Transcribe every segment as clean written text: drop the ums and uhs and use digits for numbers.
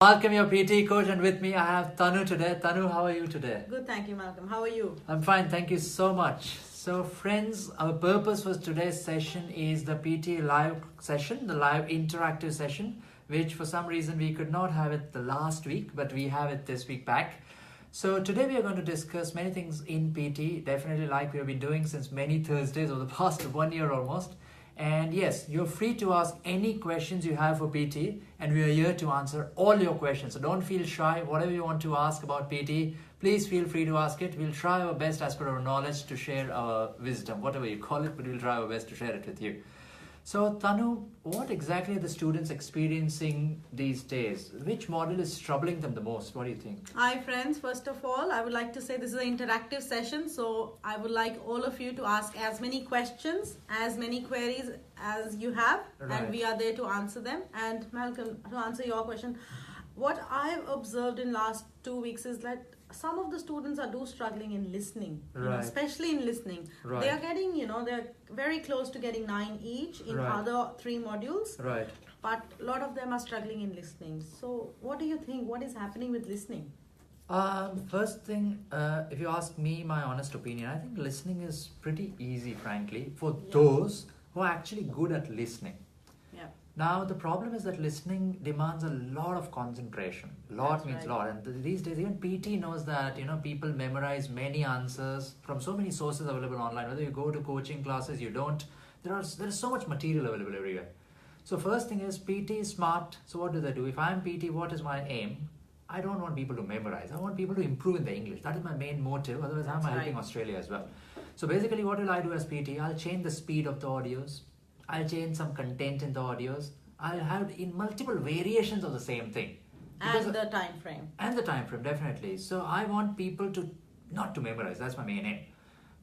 Welcome your PT coach, and with me I have Tanu today. Tanu, how are you today? Good, thank you, Malcolm. How are you? I'm fine, thank you so much. So friends, our purpose for today's session is the PT live session, the live interactive session, which for some reason we could not have it the last week, but we have it this week back. So today we are going to discuss many things in PT, definitely like we have been doing since many Thursdays over the past 1 year almost. And yes, you're free to ask any questions you have for PT, and we are here to answer all your questions. So don't feel shy. Whatever you want to ask about PT, please feel free to ask it. We'll try our best as per our knowledge to share our wisdom, whatever you call it, but we'll try our best to share it with you. So Tanu, what exactly are the students experiencing these days? Which module is troubling them the most? What do you think? Hi friends, first of all, I would like to say this is an interactive session, so I would like all of you to ask as many questions, as many queries as you have, Right. and we are there to answer them. And Malcolm, to answer your question, what I've observed in last 2 weeks is that some of the students are struggling in listening, Right. especially in listening. Right. They are getting, they're very close to getting 9 each in Right. other 3 modules. Right. But a lot of them are struggling in listening. So what do you think? What is happening with listening? First thing, if you ask me my honest opinion, I think listening is pretty easy, frankly, for those who are actually good at listening. Yeah. Now, the problem is that listening demands a lot of concentration. Lot That's means right. lot. And these days, even PT knows that, people memorize many answers from so many sources available online. Whether you go to coaching classes, you don't. There is so much material available everywhere. So first thing is, PT is smart. So what do they do? If I'm PT, what is my aim? I don't want people to memorize. I want people to improve in the English. That is my main motive. Otherwise, That's I'm helping right. Australia as well. So basically, what will I do as PT? I'll change the speed of the audios. I'll change some content in the audios. I'll have in multiple variations of the same thing. Because And the time frame. and the time frame, definitely. So I want people to not to memorize. That's my main aim.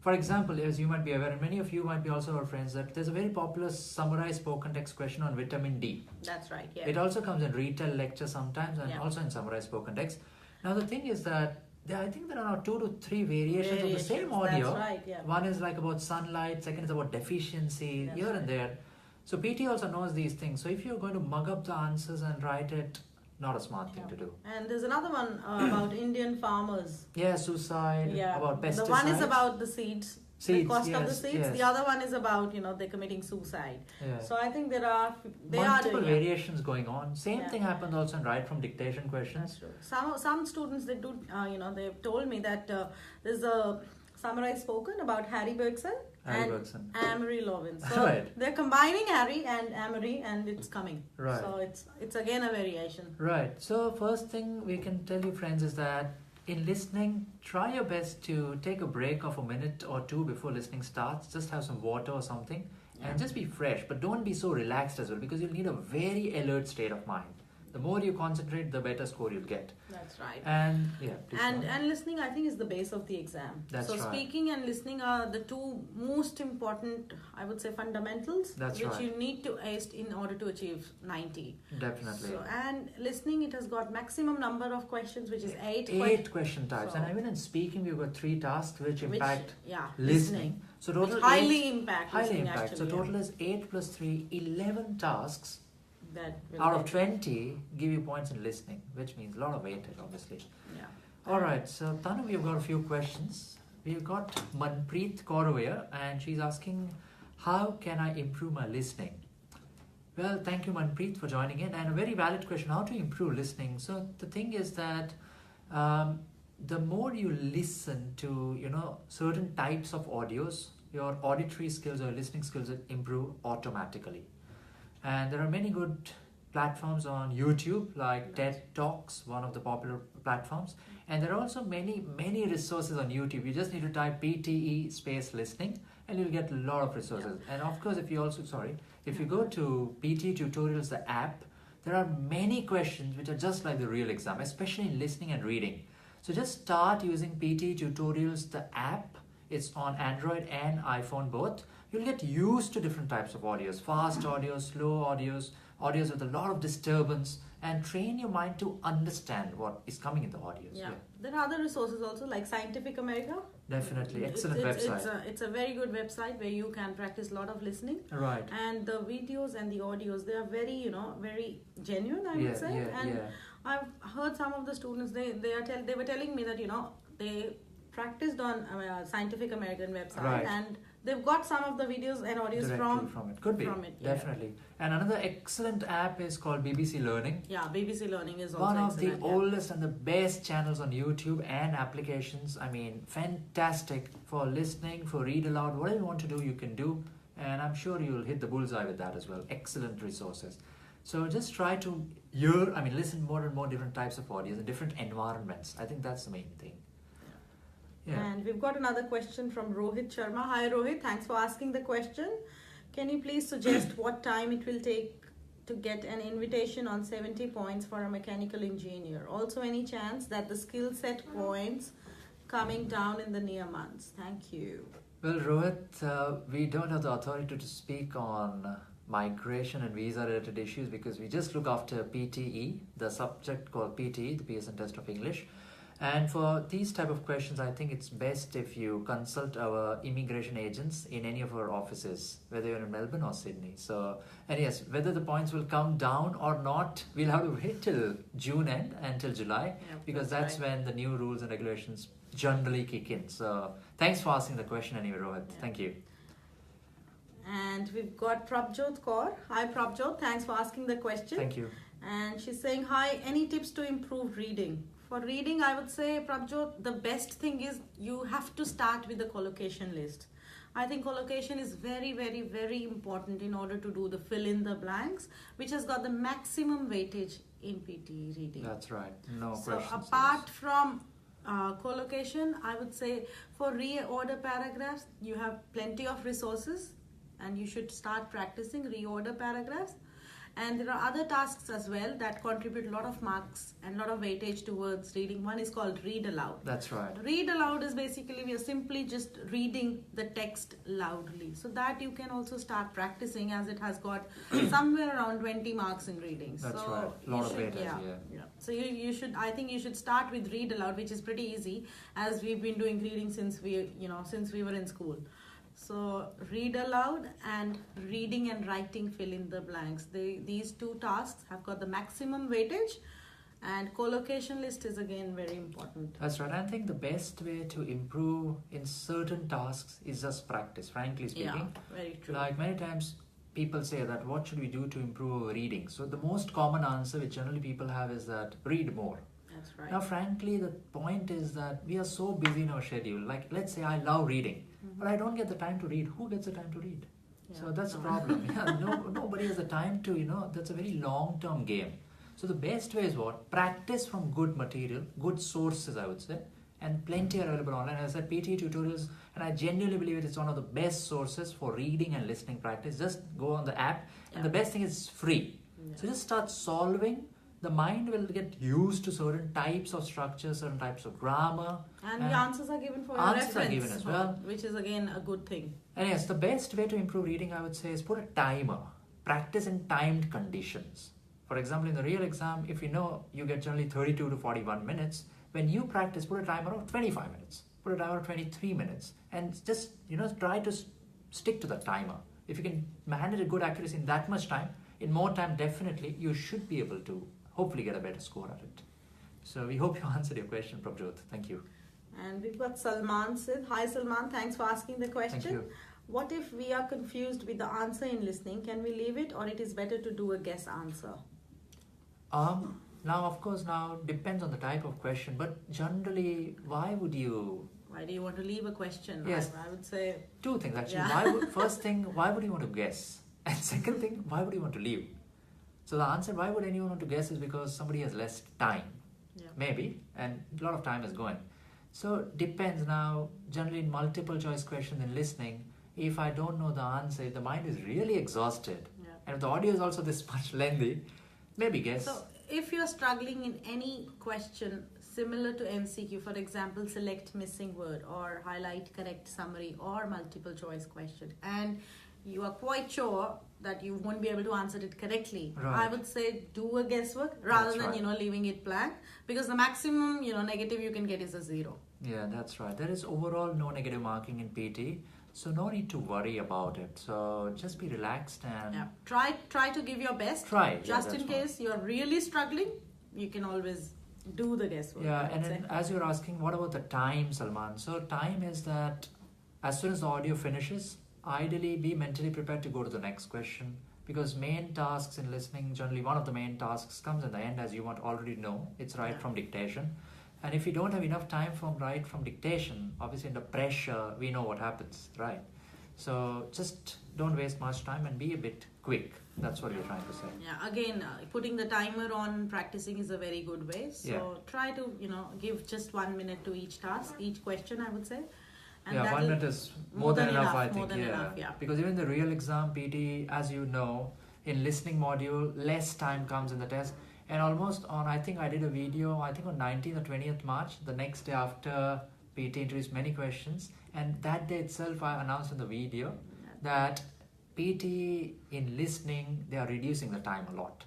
For example, as you might be aware, and many of you might be also our friends, that there's a very popular summarized spoken text question on vitamin D. That's right. Yeah. It also comes in retail lecture sometimes, and Yeah. also in summarized spoken text. Now the thing is that I think there are 2 to 3 variations of the same audio. That's right. Yeah. One is like about sunlight, second is about deficiency, That's here and right. there. So PT also knows these things. So if you're going to mug up the answers and write it, not a smart thing to do. And there's another one about Indian farmers. Yeah, suicide, Yeah. about pesticides. The one is about the seeds. The Seeds, cost of the yes, seeds. yes. The other one is about, they're committing suicide. Yeah. So I think they are Multiple doing it. variations going on. Same Yeah. thing happens also in right from dictation questions. That's true. Some students, they do, they've told me that there's a summarized spoken about Harry Bergson Harry and Bergson. Amory Lovin. So Right. they're combining Harry and Amory, and it's coming. Right. So it's again a variation. Right. So first thing we can tell you, friends, is that in listening, try your best to take a break of a minute or 2 before listening starts. Just have some water or something, and just be fresh. But don't be so relaxed as well, because you'll need a very alert state of mind. The more you concentrate, the better score you'll get. That's right. And yeah, please go on. And listening, I think, is the base of the exam. That's so right. speaking and listening are the 2 most important, I would say, fundamentals That's which right. you need to ace in order to achieve 90. Definitely. So, and listening, it has got maximum number of questions, which is 8. 8 question types. So- And even in speaking, we've got 3 tasks which impact listening. So Which total highly 8, impact highly listening, impact. actually. So total is 8 plus 3, 11 tasks That will out of get- 20 give you points in listening, which means a lot of weightage, obviously. Yeah. All right, so Tanu, we've got a few questions. We've got Manpreet Kaur over here, and she's asking, how can I improve my listening? Well, thank you, Manpreet, for joining in. And a very valid question, how to improve listening? So the thing is that the more you listen to, certain types of audios, your auditory skills or listening skills will improve automatically. And there are many good platforms on YouTube, like TED Talks, one of the popular platforms. And there are also many resources on YouTube. You just need to type PTE space listening, and you'll get a lot of resources. And of course, if you go to PTE Tutorials, the app, there are many questions which are just like the real exam, especially in listening and reading. So just start using PTE Tutorials, the app. It's on Android and iPhone both. You'll get used to different types of audios, fast audios, slow audios, audios with a lot of disturbance, and train your mind to understand what is coming in the audios. Yeah. There are other resources also, like Scientific America. Definitely, excellent website. It's a very good website where you can practice a lot of listening. Right. And the videos and the audios, they are very, very genuine, I would say. And I've heard some of the students, they were telling me that, they practiced on Scientific American website, Right. and they've got some of the videos and audios Directly from it. Could be. from it, yeah. Definitely. And another excellent app is called BBC Learning. Yeah, BBC Learning is also One of the excellent, yeah. oldest and the best channels on YouTube and applications. I mean, fantastic for listening, for read aloud, whatever you want to do, you can do. And I'm sure you'll hit the bullseye with that as well. Excellent resources. So just try to listen more and more different types of audios in different environments. I think that's the main thing. Yeah. And we've got another question from Rohit Sharma. Hi Rohit, thanks for asking the question. Can you please suggest what time it will take to get an invitation on 70 points for a mechanical engineer? Also, any chance that the skill set points coming down in the near months? Thank you. Well, Rohit, we don't have the authority to speak on migration and visa related issues because we just look after PTE, the subject called PTE, the PSN test of English. And for these type of questions, I think it's best if you consult our immigration agents in any of our offices, whether you're in Melbourne or Sydney. So, and yes, whether the points will come down or not, we'll have to wait till June end and till July, because that's right. when the new rules and regulations generally kick in. So, thanks for asking the question anyway, Rohit. Yeah. Thank you. And we've got Prabjot Kaur. Hi Prabjot, thanks for asking the question. Thank you. And she's saying, hi, any tips to improve reading? For reading, I would say, Prabjot, the best thing is you have to start with the collocation list. I think collocation is very, very, very important in order to do the fill in the blanks, which has got the maximum weightage in PTE reading. That's right. No So questions. apart from collocation, I would say for reorder paragraphs, you have plenty of resources and you should start practicing reorder paragraphs. And there are other tasks as well that contribute a lot of marks and a lot of weightage towards reading. One is called read aloud. That's right. Read aloud is basically we are simply just reading the text loudly. So that you can also start practicing, as it has got somewhere around 20 marks in reading. That's so right. A lot of weightage, yeah. So you should, I think you should start with read aloud, which is pretty easy, as we've been doing reading since we were in school. So read aloud and reading and writing fill in the blanks. These two tasks have got the maximum weightage, and collocation list is again very important. That's right. I think the best way to improve in certain tasks is just practice, frankly speaking. Yeah, very true. Like many times people say that what should we do to improve our reading? So the most common answer which generally people have is that read more. That's right. Now frankly the point is that we are so busy in our schedule. Like let's say I love reading, but I don't get the time to read. Who gets the time to read? Yeah, So that's the no. problem. Nobody has the time to, that's a very long-term game. So the best way is what? Practice from good material, good sources I would say, and plenty are available online. As I said, PTE Tutorials, and I genuinely believe it's one of the best sources for reading and listening practice. Just go on the app, and the best thing is it's free. Yeah. So just start solving. The mind will get used to certain types of structures, certain types of grammar. And the answers are given for your Answers reference, are given as well. which is again a good thing. And yes, the best way to improve reading, I would say, is put a timer. Practice in timed conditions. For example, in the real exam, if you know you get generally 32 to 41 minutes, when you practice, put a timer of 25 minutes. Put a timer of 23 minutes. And just, try to stick to the timer. If you can manage a good accuracy in that much time, in more time, definitely, you should be able to hopefully get a better score at it. So we hope you answered your question, Prabjot. Thank you. And we've got Salman Sid. Hi Salman, thanks for asking the question. Thank you. What if we are confused with the answer in listening? Can we leave it, or it is better to do a guess answer? Now, of course, depends on the type of question, but generally, why do you want to leave a question? Yes. I would say two things actually. Yeah. First thing, why would you want to guess? And second thing, why would you want to leave? So the answer, why would anyone want to guess, is because somebody has less time. Yeah. Maybe, and a lot of time is going. So depends now, generally in multiple choice questions in listening, if I don't know the answer, if the mind is really exhausted, Yeah. and if the audio is also this much lengthy, maybe guess. So if you're struggling in any question similar to MCQ, for example, select missing word or highlight correct summary or multiple choice question, and you are quite sure that you won't be able to answer it correctly, Right. I would say do a guesswork rather That's than right. leaving it blank, because the maximum negative you can get is a 0. Yeah, that's right. There is overall no negative marking in PT, so no need to worry about it. So just be relaxed and Yeah. Try to give your best. try. Just yeah, in that's case you're really struggling, you can always do the guesswork. Yeah, and then as you're asking, what about the time, Salman? So time is that as soon as the audio finishes, ideally be mentally prepared to go to the next question, because main tasks in listening, generally one of the main tasks comes in the end, as you might already know. It's right from dictation. And if you don't have enough time from right from dictation, obviously under pressure, we know what happens, right? So just don't waste much time and be a bit quick. That's what you're trying to say. Yeah, again, putting the timer on practicing is a very good way. So try to, give just 1 minute to each task, each question, I would say. And 1 minute is more than enough, I think. More than enough, yeah. Because even the real exam, PT, as you know, in listening module, less time comes in the test. And almost on, I think I did a video, I think on 19th or 20th March, the next day after PT introduced many questions. And that day itself, I announced in the video that PT in listening, they are reducing the time a lot.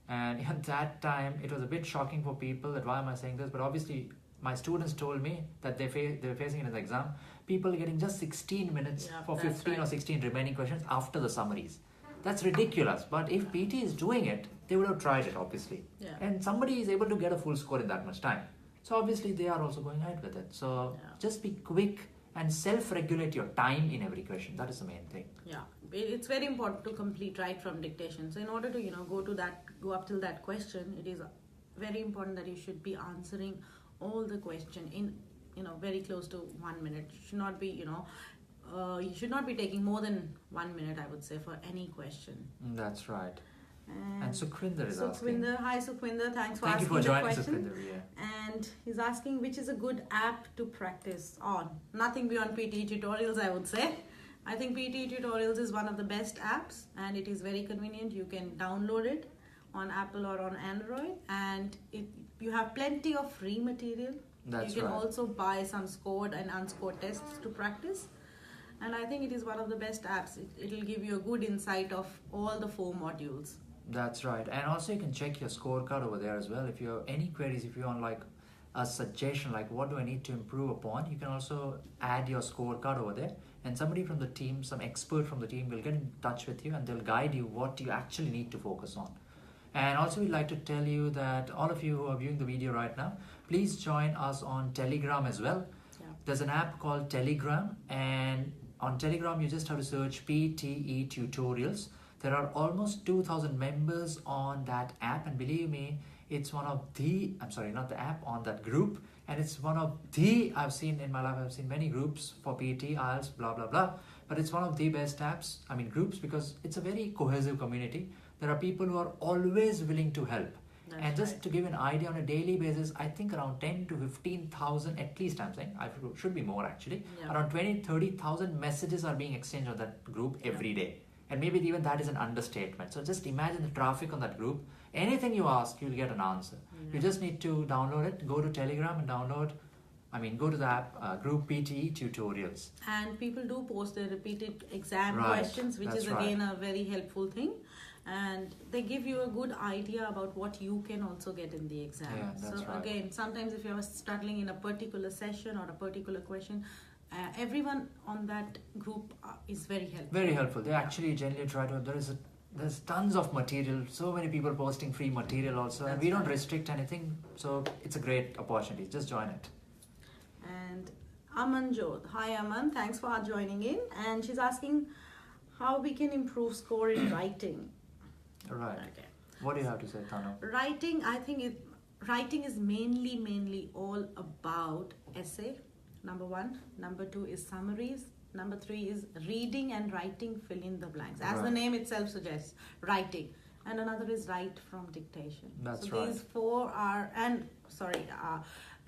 And at that time, it was a bit shocking for people that why am I saying this? But obviously, my students told me that they were facing it in the exam. People getting just 16 minutes for 15 or 16 remaining questions after the summaries. That's ridiculous. But if PT is doing it, they would have tried it, obviously. Yeah. And somebody is able to get a full score in that much time. So obviously, they are also going ahead with it. So just be quick and self-regulate your time in every question. That is the main thing. Yeah, it's very important to complete right from dictation. So in order to go up till that question, it is very important that you should be answering all the question in very close to 1 minute. You should not be you should not be taking more than 1 minute, I would say, for any question. That's right. And Sukhwinder is asking. Hi Sukhwinder, thanks for asking the question. Thank you for joining, Sukhwinder. Yeah. And he's asking which is a good app to practice on. Nothing beyond PTE Tutorials, I would say. I think PTE Tutorials is one of the best apps, and it is very convenient. You can download it on Apple or on Android, and you have plenty of free material. That's you can right. also buy some scored and unscored tests to practice. And I think it is one of the best apps. It will give you a good insight of all the 4 modules. That's right. And also you can check your scorecard over there as well. If you have any queries, if you want like a suggestion, like what do I need to improve upon, you can also add your scorecard over there. And somebody from the team, some expert from the team will get in touch with you and they'll guide you what you actually need to focus on. And also we'd like to tell you that all of you who are viewing the video right now, please join us on Telegram as well. Yeah. There's an app called Telegram, and on Telegram you just have to search PTE Tutorials. There are almost 2,000 members on that app, and believe me, it's one of the, not the app, on that group, and it's one of the, I've seen in my life, I've seen many groups for PT, IELTS, blah, blah, blah, but it's one of the best apps, groups, because it's a very cohesive community. There are people who are always willing to help. That's and just to give an idea, on a daily basis, I think around 10 to 15,000, at least I'm saying, I should be more actually, around 20, 30,000 messages are being exchanged on that group every day. And maybe even that is an understatement. So just imagine the traffic on that group. Anything you ask, you'll get an answer. You just need to download it, go to Telegram and go to the app, group PTE Tutorials. And people do post their repeated exam questions, which is again a very helpful thing. And they give you a good idea about what you can also get in the exam. Again, sometimes if you're struggling in a particular session or a particular question, everyone on that group is very helpful. Very helpful. They actually generally try to, there's tons of material, so many people posting free material also, and we don't restrict anything, so it's a great opportunity. Just join it. And Amanjot, hi Aman, thanks for joining in. And she's asking how we can improve score in writing. Right. Okay. What do you have to say, Tanu? Writing, I think writing is mainly all about essay, number 1. Number 2 is summaries. Number 3 is reading and writing, fill in the blanks. As the name itself suggests, writing. And another is write from dictation. That's right. These 4 are,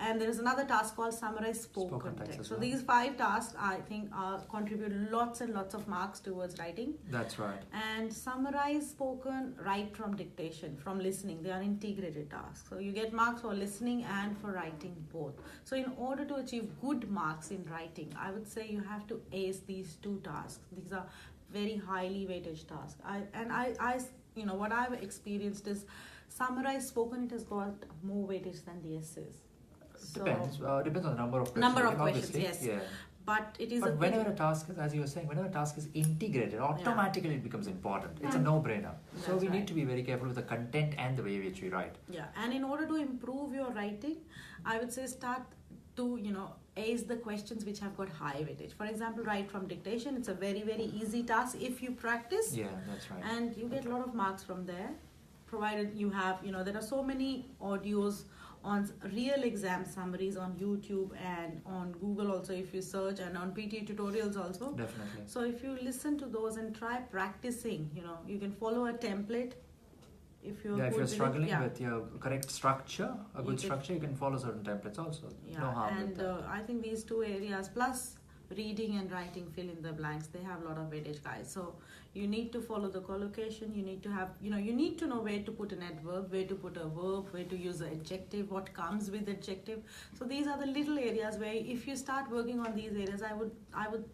and there is another task called summarize spoken text. So these 5 tasks, I think, contribute lots and lots of marks towards writing. That's right. And summarize spoken, write from dictation, from listening. They are integrated tasks. So you get marks for listening and for writing both. So in order to achieve good marks in writing, I would say you have to ace these 2 tasks. These are very highly weighted tasks. What I've experienced is summarize spoken, it has got more weightage than the essays. Depends on the number of questions. Number of questions, yes. Yeah. but it is. But whenever a task is, as you were saying, whenever a task is integrated, automatically it becomes important. It's a no-brainer. So we need to be very careful with the content and the way in which we write. Yeah, and in order to improve your writing, I would say start to ace the questions which have got high weightage. For example, write from dictation. It's a very, very easy task if you practice. Yeah, that's right. And you get a lot of marks from there, provided you have, there are so many audios on real exam summaries on YouTube and on Google also if you search, and on PTE Tutorials also. Definitely. So if you listen to those and try practicing, you can follow a template. If you're struggling with your correct structure, a good structure, you can follow certain templates also. Yeah, no harm and with that. I think these two areas plus reading and writing fill in the blanks, they have a lot of weightage, guys. So you need to follow the collocation. You need to have, you need to know where to put an adverb, where to put a verb, where to use an adjective, what comes with adjective. So these are the little areas where if you start working on these areas, I would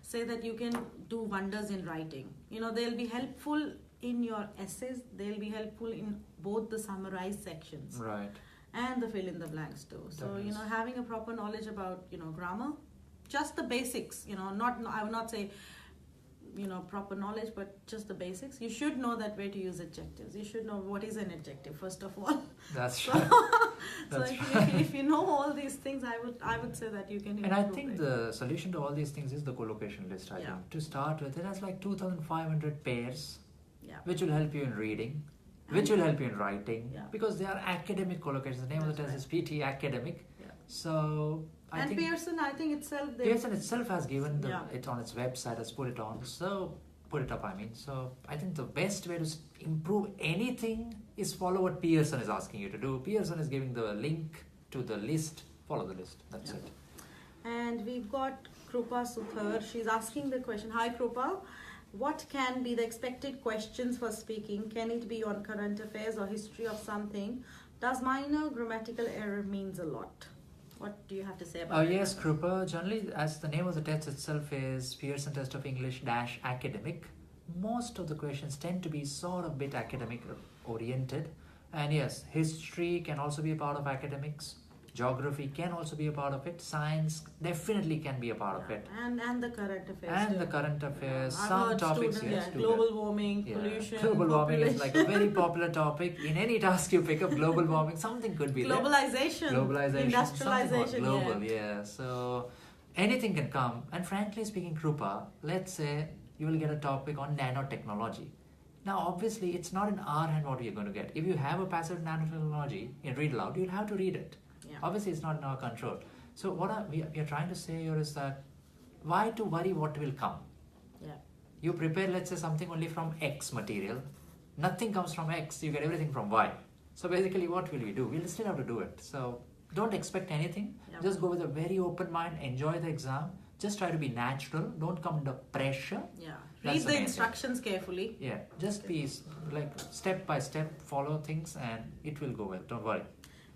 say that you can do wonders in writing. They'll be helpful in your essays. They'll be helpful in both the summarized sections, right, and the fill in the blanks too. So having a proper knowledge about grammar, just the basics, I would not say proper knowledge, but just the basics. You should know that way to use adjectives. You should know what is an adjective first of all. That's so, right. So if you know all these things, I would say that you can improve. And I think the solution to all these things is the collocation list. I think to start with, it has like 2,500 pairs, which will help you in reading, which will help you in writing, because they are academic collocations. The name of the test is PTE Academic. So I think Pearson, I think itself. Pearson itself has given it on its website, has put it on. So put it up. So I think the best way to improve anything is follow what Pearson is asking you to do. Pearson is giving the link to the list. Follow the list. That's it. And we've got Krupa Suthar. She's asking the question. Hi Krupa. What can be the expected questions for speaking? Can it be on current affairs or history of something? Does minor grammatical error means a lot? What do you have to say about it? Yes, Krupa. Generally, as the name of the test itself is Pearson Test of English - Academic, most of the questions tend to be sort of bit academic oriented. And yes, history can also be a part of academics. Geography can also be a part of it. Science definitely can be a part of it. And the current affairs. And the current affairs. Some topics, yes. Global warming, pollution. Global warming is like a very popular topic. In any task you pick up, global warming, something could be globalization, there. Globalization. Industrialization. Global, So anything can come. And frankly speaking, Krupa, let's say you will get a topic on nanotechnology. Now, obviously, it's not in our hand what we are going to get. If you have a passage on nanotechnology in read aloud, you'll have to read it. Obviously, it's not in our control. So what we are trying to say here is that why to worry what will come? You prepare, let's say, something only from X material. Nothing comes from X. You get everything from Y. So basically, what will we do? We'll still have to do it. So don't expect anything. Just go with a very open mind. Enjoy the exam. Just try to be natural. Don't come under pressure. Read the instructions carefully. Just be like step by step. Follow things and it will go well. Don't worry.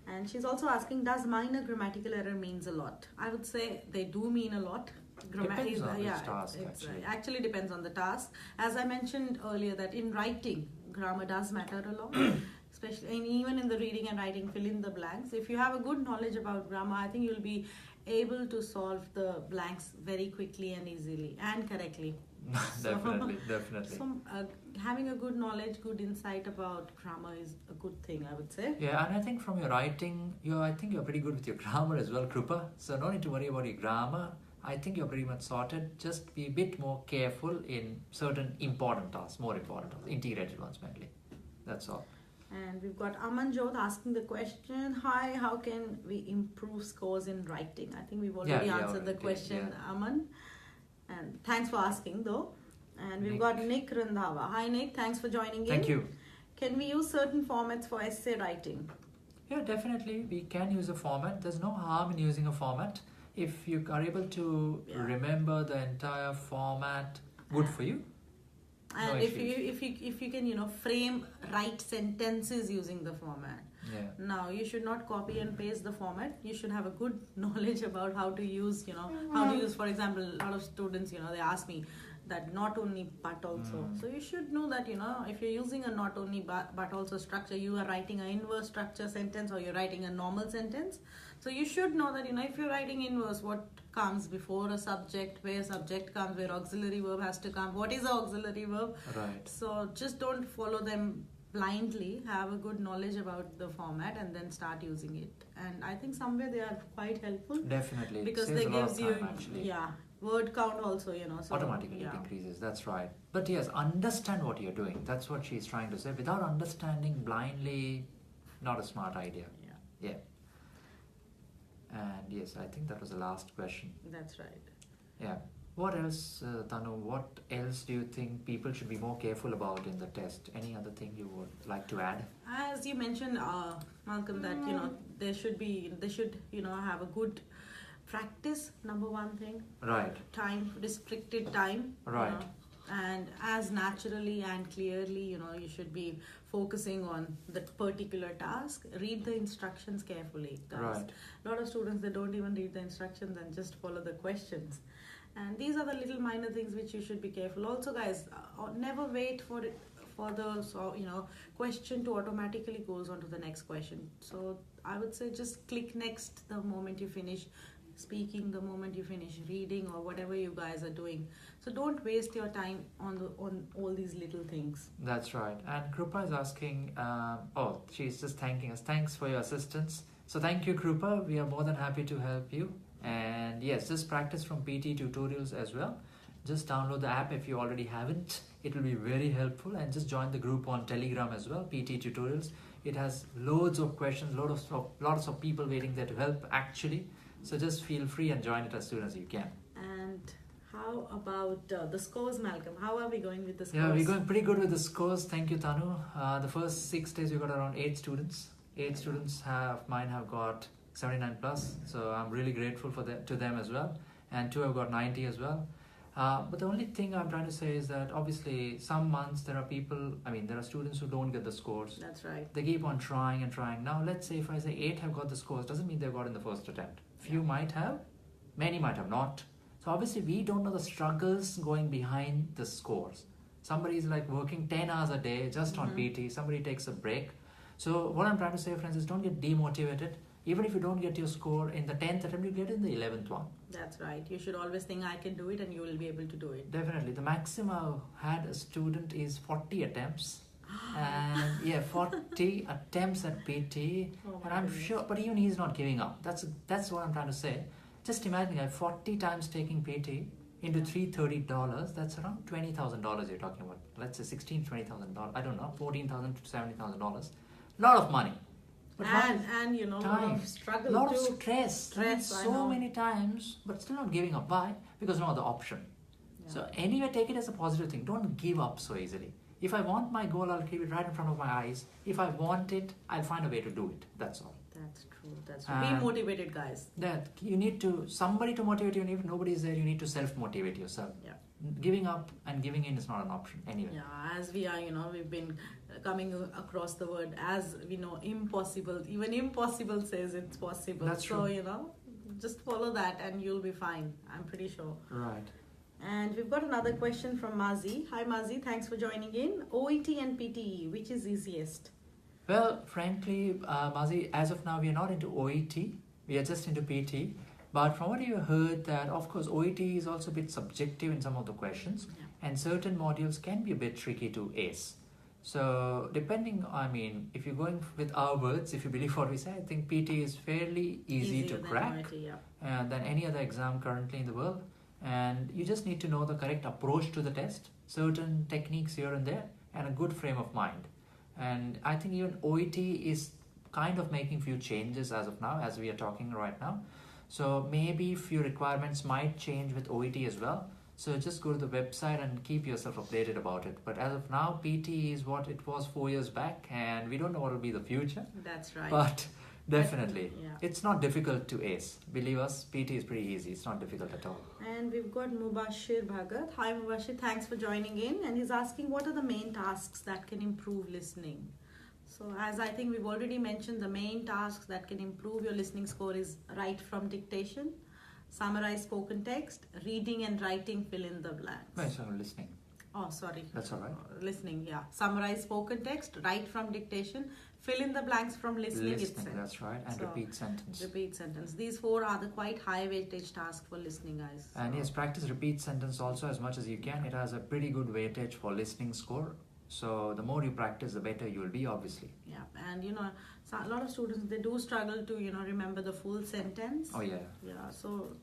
And she's also asking, does minor grammatical error means a lot? I would say they do mean a lot. Depends on the task, actually depends on the task. As I mentioned earlier, that in writing, grammar does matter a lot. Especially even in the reading and writing, fill in the blanks. If you have a good knowledge about grammar, I think you'll be able to solve the blanks very quickly and easily and correctly. Definitely. So having a good knowledge, good insight about grammar is a good thing, I would say. Yeah, and I think from your writing, I think you're pretty good with your grammar as well, Krupa. So no need to worry about your grammar. I think you're pretty much sorted. Just be a bit more careful in certain important tasks, more important tasks, integrated ones mainly. That's all. And we've got Aman Jodh asking the question, hi, how can we improve scores in writing? I think we've already answered the question, Aman. And thanks for asking though. And we've got Nick Randhawa. Hi Nick, thanks for joining in. Thank you. Can we use certain formats for essay writing? Yeah, definitely. We can use a format. There's no harm in using a format. If you are able to remember the entire format, good for you. And if you can, write sentences using the format. Now, you should not copy and paste the format. You should have a good knowledge about how to use, for example, a lot of students, they ask me, that not only but also. So you should know that, if you're using a not only but also structure, you are writing an inverse structure sentence or you're writing a normal sentence. So you should know that, if you're writing inverse, what comes before a subject, where subject comes, where auxiliary verb has to come, what is the auxiliary verb. Right. So just don't follow them blindly. Have a good knowledge about the format and then start using it. And I think somewhere they are quite helpful. Definitely. Because Saves they a lot gives of time, you actually. word count also, so Automatically it increases, that's right. But yes, understand what you're doing. That's what she's trying to say. Without understanding blindly, not a smart idea. Yeah. And yes, I think that was the last question. That's right. Yeah. What else, Tanu, what else do you think people should be more careful about in the test? Any other thing you would like to add? As you mentioned, Malcolm, that they should have a good practice, number one thing. Right. Time, restricted time. Right. And as naturally and clearly, you should be focusing on the particular task. Read the instructions carefully, guys. Right. A lot of students, they don't even read the instructions and just follow the questions. And these are the little minor things which you should be careful. Also, guys, never wait for the question to automatically goes on to the next question. So I would say just click next the moment you finish speaking, the moment you finish reading, or whatever you guys are doing. So don't waste your time on all these little things. That's right. And Krupa is asking, she's just thanking us. Thanks for your assistance. So thank you, Krupa. We are more than happy to help you. And yes, just practice from PTE Tutorials as well. Just download the app if you already haven't. It will be very helpful. And just join the group on Telegram as well, PTE Tutorials. It has loads of questions, lots of people waiting there to help actually. So just feel free and join it as soon as you can. And how about the scores, Malcolm? How are we going with the scores? Yeah, we're going pretty good with the scores. Thank you, Tanu. The first 6 days we got around 8 students. 8 students mine have got 79 plus. So I'm really grateful to them as well. And 2 have got 90 as well. But the only thing I'm trying to say is that obviously some months there are students who don't get the scores. That's right. They keep on trying and trying. Now let's say if I say 8 have got the scores, doesn't mean they've got in the first attempt. Few might have, many might have not. So obviously we don't know the struggles going behind the scores. Somebody is like working 10 hours a day just on PT, somebody takes a break. So what I'm trying to say, friends, is don't get demotivated. Even if you don't get your score in the 10th attempt, you get in the 11th one. That's right. You should always think I can do it and you will be able to do it. Definitely. The maximum I've had a student is 40 attempts. And 40 attempts at PT. And I'm sure, but even he's not giving up. That's what I'm trying to say. Just imagine 40 times taking PT into $330. That's around $20,000 you're talking about. Let's say $16,000 to $20,000. I don't know, $14,000 to $70,000. A lot of money. But and a lot of struggle, a lot of stress so many times, but still not giving up. Why? Because no other option. So anyway, take it as a positive thing. Don't give up so easily. If I want my goal, I'll keep it right in front of my eyes. If I want it, I'll find a way to do it. That's all. That's true. Be motivated, guys. That you need somebody to motivate you, and if nobody is there, you need to self-motivate yourself. Yeah. Giving up and giving in is not an option anyway. Yeah, as we are, we've been coming across the word, as we know, impossible. Even impossible says it's possible. That's true. So, just follow that and you'll be fine. I'm pretty sure. Right. And we've got another question from Mazi. Hi Mazi, thanks for joining in. OET and PTE, which is easiest? Well, frankly, Mazi, as of now, we are not into OET. We are just into PT. But from what you heard, that of course OET is also a bit subjective in some of the questions, and certain modules can be a bit tricky to ace. So depending, if you're going with our words, if you believe what we say, I think PT is fairly easy to crack than any other exam currently in the world. And you just need to know the correct approach to the test, certain techniques here and there, and a good frame of mind. And I think even OET is kind of making few changes as of now, as we are talking right now. So maybe few requirements might change with OET as well. So just go to the website and keep yourself updated about it. But as of now, PT is what it was 4 years back, and we don't know what will be the future. That's right. But definitely, it's not difficult to ace. Believe us, PT is pretty easy. It's not difficult at all. And we've got Mubashir Bhagat. Hi Mubashir, thanks for joining in. And he's asking, what are the main tasks that can improve listening? So as I think we've already mentioned, the main tasks that can improve your listening score is right from dictation. summarize spoken text, reading and writing fill in the blanks. No, it's not listening. Oh, sorry. That's all right. Listening, yeah. Summarize spoken text, write from dictation, fill in the blanks from listening itself. That's right. And So, repeat sentence. Repeat sentence. These 4 are the quite high weightage tasks for listening, guys. And So, yes, practice repeat sentence also as much as you can. It has a pretty good weightage for listening score. So the more you practice, the better you will be, obviously. yeah, and so a lot of students, they do struggle to remember the full sentence. Oh yeah. Yeah, so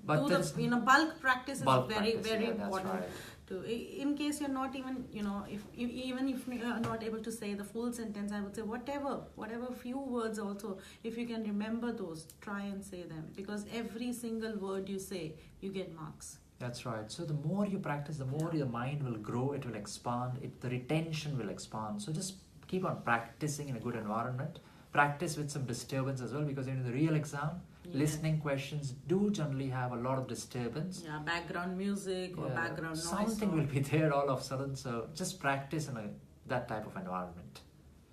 But do there's the bulk practice is bulk very practice, very yeah, that's important. right. In case you're not even if you're not able to say the full sentence, I would say whatever few words also, if you can remember those, try and say them, because every single word you say, you get marks. That's right. So the more you practice, the more your mind will grow, it will expand, the retention will expand. So just keep on practicing in a good environment. Practice with some disturbance as well, because in the real exam, listening questions do generally have a lot of disturbance. Yeah, background music or background noise. Something will be there all of a sudden. So just practice in that type of environment.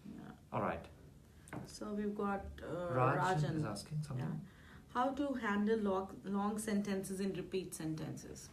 Yeah. All right. So we've got Rajan is asking something. Yeah. How to handle long sentences in repeat sentences.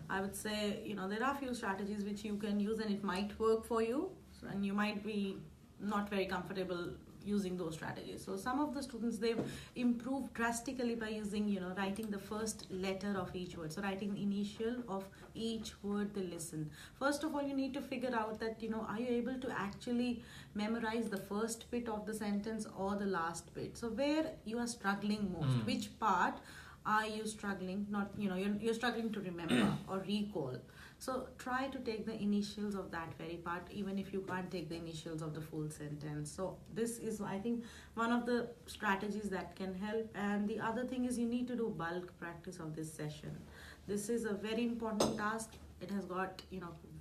I would say, there are a few strategies which you can use and it might work for you. And you might be not very comfortable using those strategies. So some of the students, they've improved drastically by using, writing the first letter of each word. So writing the initial of each word they listen. First of all, you need to figure out that, are you able to actually memorize the first bit of the sentence or the last bit? So where you are struggling most, which part are you struggling, you're struggling to remember or recall. So try to take the initials of that very part, even if you can't take the initials of the full sentence. So this is, I think, one of the strategies that can help. And the other thing is, you need to do bulk practice of this session. This is a very important task. It has got,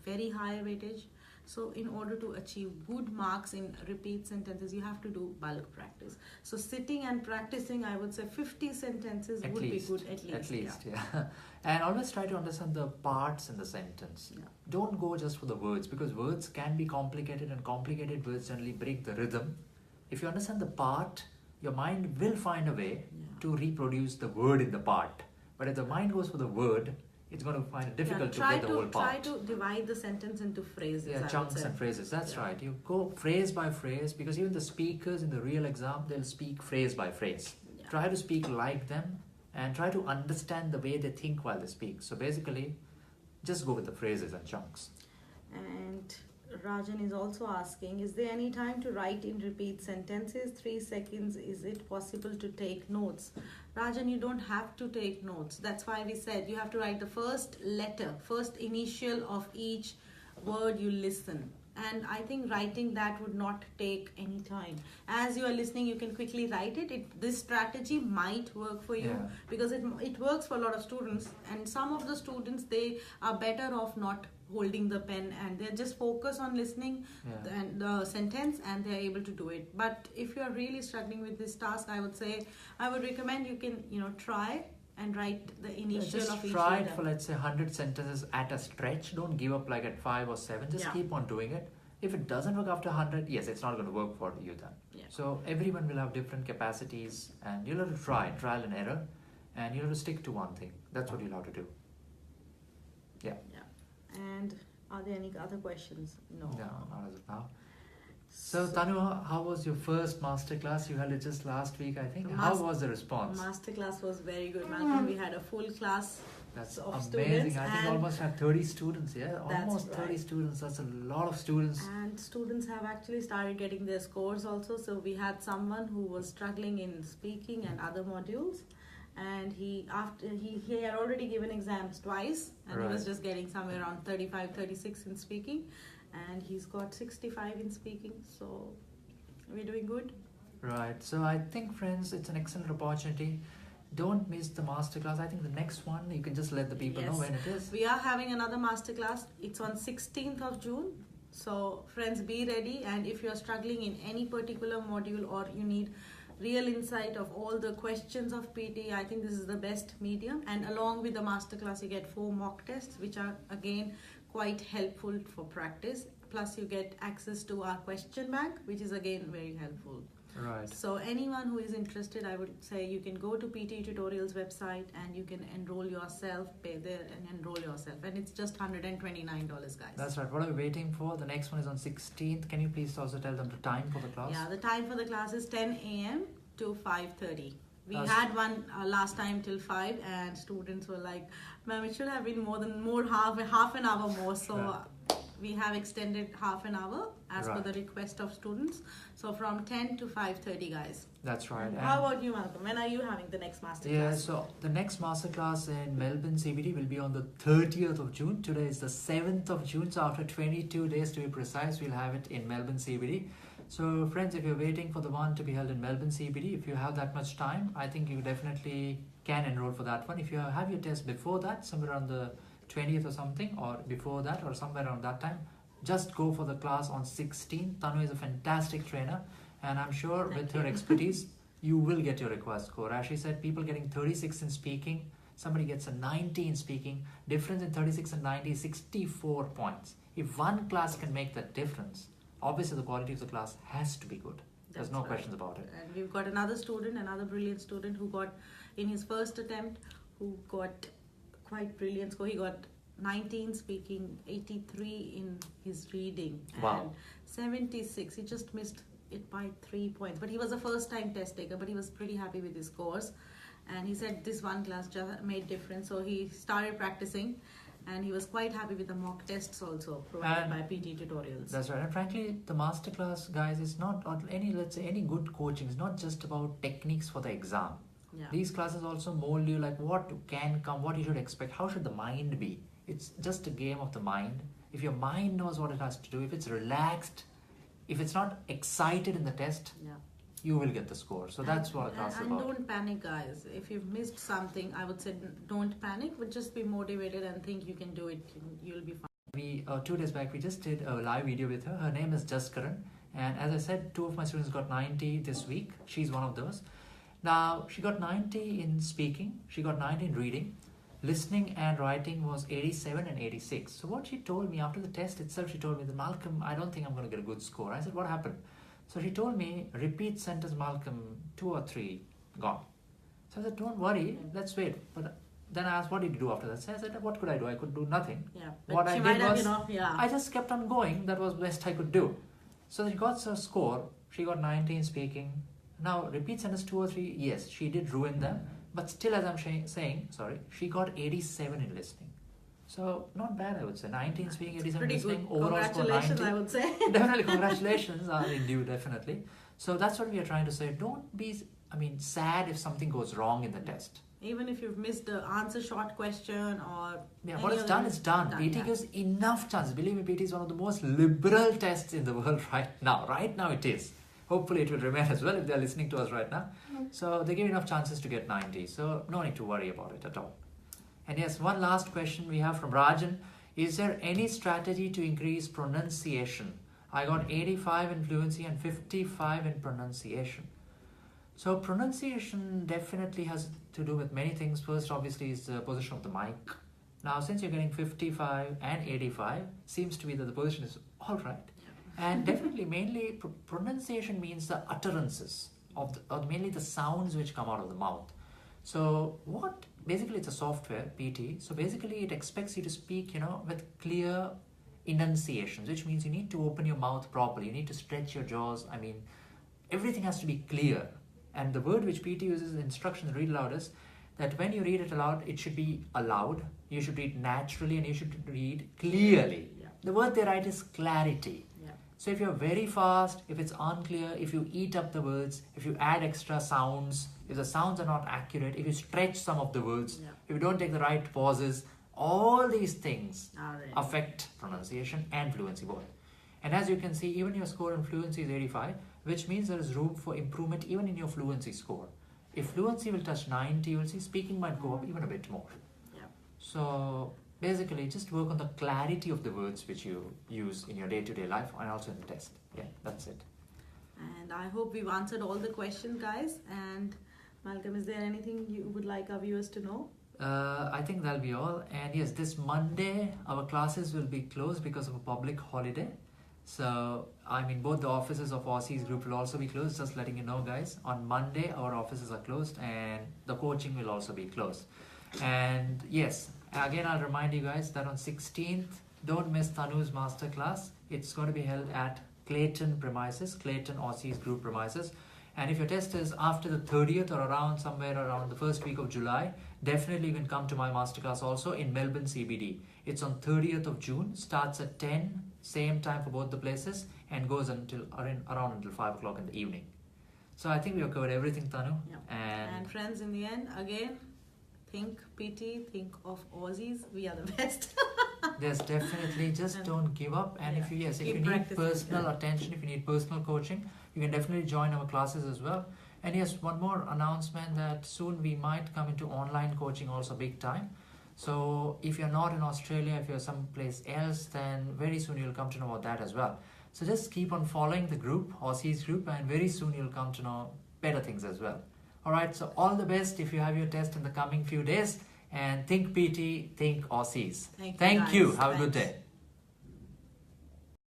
very high weightage. So in order to achieve good marks in repeat sentences, you have to do bulk practice. So sitting and practicing, I would say 50 sentences would be good at least. At least, yeah. And always try to understand the parts in the sentence. Yeah. Don't go just for the words, because words can be complicated, and complicated words generally break the rhythm. If you understand the part, your mind will find a way to reproduce the word in the part. But if the mind goes for the word, it's going to find it difficult to get the whole part. Try to divide the sentence into phrases. Yeah, chunks and phrases. That's right. You go phrase by phrase, because even the speakers in the real exam, they'll speak phrase by phrase. Yeah. Try to speak like them and try to understand the way they think while they speak. So basically, just go with the phrases and chunks. And Rajan is also asking, is there any time to write in repeat sentences? 3 seconds, is it possible to take notes? Rajan, you don't have to take notes. That's why we said you have to write the first letter, first initial of each word you listen. And I think writing that would not take any time. As you are listening, you can quickly write it. This strategy might work for you, because it works for a lot of students. And some of the students, they are better off not holding the pen, and they just focus on listening and the sentence, and they're able to do it. But if you're really struggling with this task, I would recommend you can try and write the initial of each try letter. it for, let's say, 100 sentences at a stretch. Don't give up like at 5 or 7. Just keep on doing it. If it doesn't work after 100, yes, it's not going to work for you then. Yeah. So everyone will have different capacities, and you'll have to trial and error, and you'll have to stick to one thing. That's what you'll have to do. Yeah. And are there any other questions? No, not as of now. So Tanu, how was your first masterclass? You held it just last week, I think. How was the response? Masterclass was very good, Malcolm. We had a full class. That's of amazing. Students, I think almost had 30 students, yeah? Almost 30 right. students. That's a lot of students. And students have actually started getting their scores also. So we had someone who was struggling in speaking and other modules. And he had already given exams twice, and he was just getting somewhere around 35, 36 in speaking. And he's got 65 in speaking. So we're doing good. Right. So I think, friends, it's an excellent opportunity. Don't miss the masterclass. I think the next one, you can just let the people know when it is. We are having another masterclass. It's on 16th of June. So friends, be ready. And if you're struggling in any particular module, or you need real insight of all the questions of PTE, I think this is the best medium. And along with the masterclass, you get 4 mock tests, which are again quite helpful for practice. Plus you get access to our question bank, which is again very helpful. Right. So anyone who is interested, I would say you can go to PTE Tutorials website and you can enroll yourself, pay there and enroll yourself. And it's just $129, guys. That's right. What are we waiting for? The next one is on 16th. Can you please also tell them the time for the class? Yeah, the time for the class is 10 a.m. to 5:30. We That's had one last time till 5 and students were like, ma'am, it should have been half an hour more. So we have extended half an hour as per the request of students. So from 10 to 5:30, guys. That's right. And how about you, Malcolm? When are you having the next masterclass? Yeah, so the next masterclass in Melbourne CBD will be on the 30th of June. Today is the 7th of June. So after 22 days to be precise, we'll have it in Melbourne CBD. So friends, if you're waiting for the one to be held in Melbourne CBD, if you have that much time, I think you definitely can enroll for that one. If you have your test before that, somewhere around the 20th or something, or before that, or somewhere around that time, just go for the class on 16th. Tanu is a fantastic trainer, and I'm sure with her expertise, you will get your required score. As she said, people getting 36 in speaking, somebody gets a 90 in speaking. Difference in 36 and 90 is 64 points. If one class can make that difference, obviously the quality of the class has to be good. There's no questions about it. And we've got another brilliant student who got, in his first attempt, who got quite brilliant score. He got 19 speaking, 83 in his reading, and 76. He just missed it by 3 points. But he was a first-time test taker, but he was pretty happy with his scores. And he said this one class just made difference. So he started practicing. And he was quite happy with the mock tests also provided by PTE Tutorials. That's right. And frankly, the masterclass, guys, is not any good coaching. It's not just about techniques for the exam. Yeah. These classes also mold you like what can come, what you should expect, how should the mind be. It's just a game of the mind. If your mind knows what it has to do, if it's relaxed, if it's not excited in the test, you will get the score. So that's what a class is about. And don't panic, guys. If you've missed something, I would say don't panic, but just be motivated and think you can do it. You'll be fine. We 2 days back, we just did a live video with her. Her name is Jaskaran. And as I said, 2 of my students got 90 this week. She's one of those. Now, she got 90 in speaking. She got 90 in reading. Listening and writing was 87 and 86. So what she told me after the test itself, she told me that, Malcolm, I don't think I'm going to get a good score. I said, what happened? So she told me, repeat sentence, Malcolm, 2 or 3, gone. So I said, don't worry, let's wait. But then I asked, what did you do after that? So I said, what could I do? I could do nothing. Yeah, what I did was, I just kept on going. That was best I could do. So she got her score. She got 19 speaking. Now, repeat sentence 2 or 3, yes, she did ruin them. But still, as I'm saying, she got 87 in listening. So, not bad, I would say. 19 speaking, 87 listening, good. overall score 90. Congratulations, I would say. Definitely, congratulations are in due, definitely. So, that's what we are trying to say. Don't be, sad if something goes wrong in the test. Even if you've missed the answer short question or... Yeah, what is done is done. PT gives enough chances. Believe me, PT is one of the most liberal tests in the world right now. Right now it is. Hopefully it will remain as well if they are listening to us right now. So they give enough chances to get 90. So no need to worry about it at all. And yes, one last question we have from Rajan. Is there any strategy to increase pronunciation? I got 85 in fluency and 55 in pronunciation. So pronunciation definitely has to do with many things. First, obviously, is the position of the mic. Now, since you're getting 55 and 85, seems to be that the position is all right. And definitely, mainly, pronunciation means the utterances or mainly the sounds which come out of the mouth. So basically it's a software, PT. So basically it expects you to speak, with clear enunciations, which means you need to open your mouth properly. You need to stretch your jaws. Everything has to be clear. And the word which PT uses in instructions read aloud is that when you read it aloud, it should be aloud. You should read naturally and you should read clearly. Yeah. The word they write is clarity. So if you're very fast, if it's unclear, if you eat up the words, if you add extra sounds, if the sounds are not accurate, if you stretch some of the words, if you don't take the right pauses, all these things affect pronunciation and fluency both. And as you can see, even your score in fluency is 85, which means there is room for improvement even in your fluency score. If fluency will touch 90, you will see speaking might go up even a bit more. So basically, just work on the clarity of the words which you use in your day-to-day life and also in the test. Yeah, that's it. And I hope we've answered all the questions, guys. And Malcolm, is there anything you would like our viewers to know? I think that'll be all. And yes, this Monday, our classes will be closed because of a public holiday. So, I mean, both the offices of Aussizz group will also be closed. Just letting you know, guys. On Monday, our offices are closed and the coaching will also be closed. And yes, again, I'll remind you guys that on 16th, don't miss Tanu's masterclass. It's going to be held at Clayton premises, Clayton Aussizz group premises. And if your test is after the 30th or around somewhere around the first week of July, definitely you can come to my masterclass also in Melbourne CBD. It's on 30th of June, starts at 10, same time for both the places, and goes until around until 5 o'clock in the evening. So I think we have covered everything, Tanu. Yep. And And friends, in the end, again, think PT, think of Aussizz. We are the best. yes, definitely, just don't give up. And Yeah. if you if Keep you need practicing, personal yeah. attention, if you need personal coaching, you can definitely join our classes as well. And yes, one more announcement that soon we might come into online coaching also big time. So if you're not in Australia, if you're someplace else, then very soon you'll come to know about that as well. So just keep on following the group, Aussizz group, and very soon you'll come to know better things as well. Alright, so all the best if you have your test in the coming few days. And think PT, think Aussizz. Thank you. Thank you. Guys. Have a good Thanks. day.